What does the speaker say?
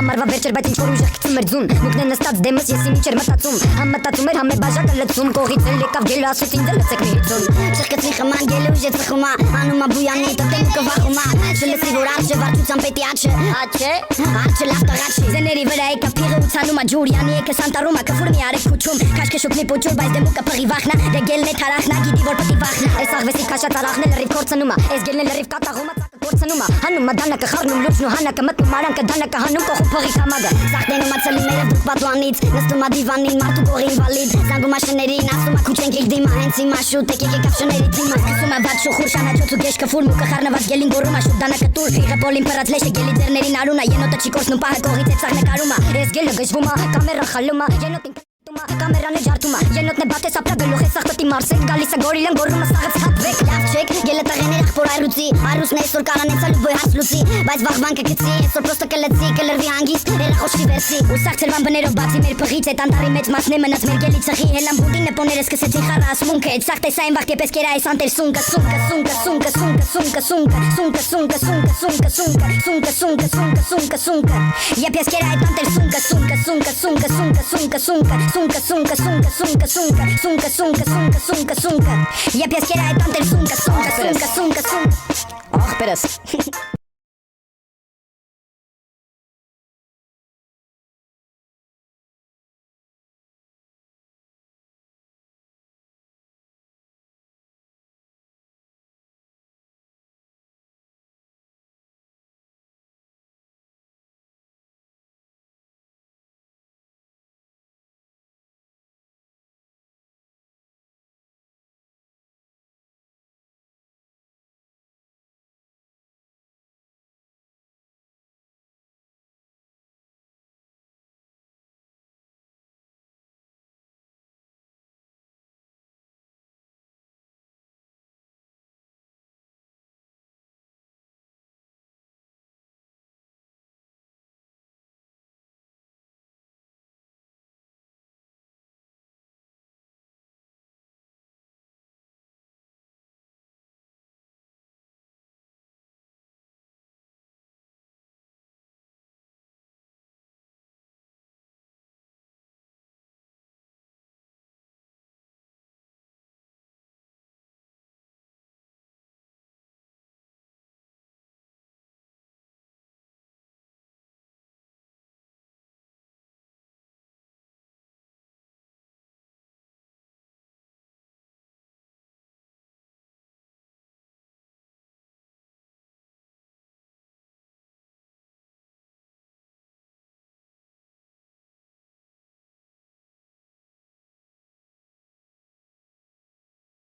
Ամառվա վերջեր բայց ինչ-որ ուժեղ գցում էր ձուն Մուկն է նստած դեմս ես իմիջ էր մտածում Համմտածում էր համե բաժակը լցում Կողից էլ եկավ գելը ասուց ինձ էլ լցեք մի հիծուն Շրկծնի խման գելը ուժ է ծխումա Անումա բույանի տտեմ ու կվախումա Շլսի որ արջը վարդության պետի աչը Արջը լավ տղաչի Զեների վրա եկավ փիղը ու ցանումա ջուրյանի եկը սանտարումա կվուր մի արև քուչում Քաշքը շուկնի պուչուր բայց դեմուկը փղի վախնա Դե գելն է թարախնա գիտի որ պետի վախնա Այս աղվեսի քաշած արախն էլ լրիվ կորցնումա Այս գելն էլ լրիվ կատաղումա Կորցնումա հանումա դանակը խառնում լուծն ու հանակը մտնում արանքը դանակը հանում կողու փողի կամագը Սաղտենումա ծլի մերև դուք պատուանից նստումա դիվանին մարդու կողին վալիդ Զանգումա շներին ասումա քուչենք իլ դիմա հենց հիմա շուտ եք եկեք ապշների դիմա Սկսումա վատ շուխուր շանաչոց ու գեշկը ֆուր մուկը խառնված գելին գորումա շուտ դանակը տուր Ֆիղը պոլին պրած լեշը գելի ձերներին արունա ենոտը չի կորցնում պահը կողից է ծաղ նկարումա Ես գելը գժվումա կամերա խալումա ենոտին Կամերան է ջարդումա Ենոտն է բաթես ապրա գլուխ է սաղպտի մարսեք Գալիս է գորիլեն գորումը սաղըց հատվեք Լավ չեք գելը տղեն էր աղբոր այրուցի Արուսն է այսօր կարանեցալ ու բոյ հարց լուցի Բայց վաղվան կգցի այսօր պրոստը կլծի Կլրվի հանգիստ երախոշի վերսի Ու սաղ ծրվան բներով բացի մեր պղից Այդ անտարի մեծ մասն է մնաց մեր գելի ծխի Հելան բուդին նպոները սկսեցին խառը ասմունքը Այդ սաղ տեսային վաղ կեպես կերա այս անտեր սունկը Սունկը Եվ ես կերա այդ անտեր սունկը Եվ ես կերա այդ անտեր սունկը Ախպերս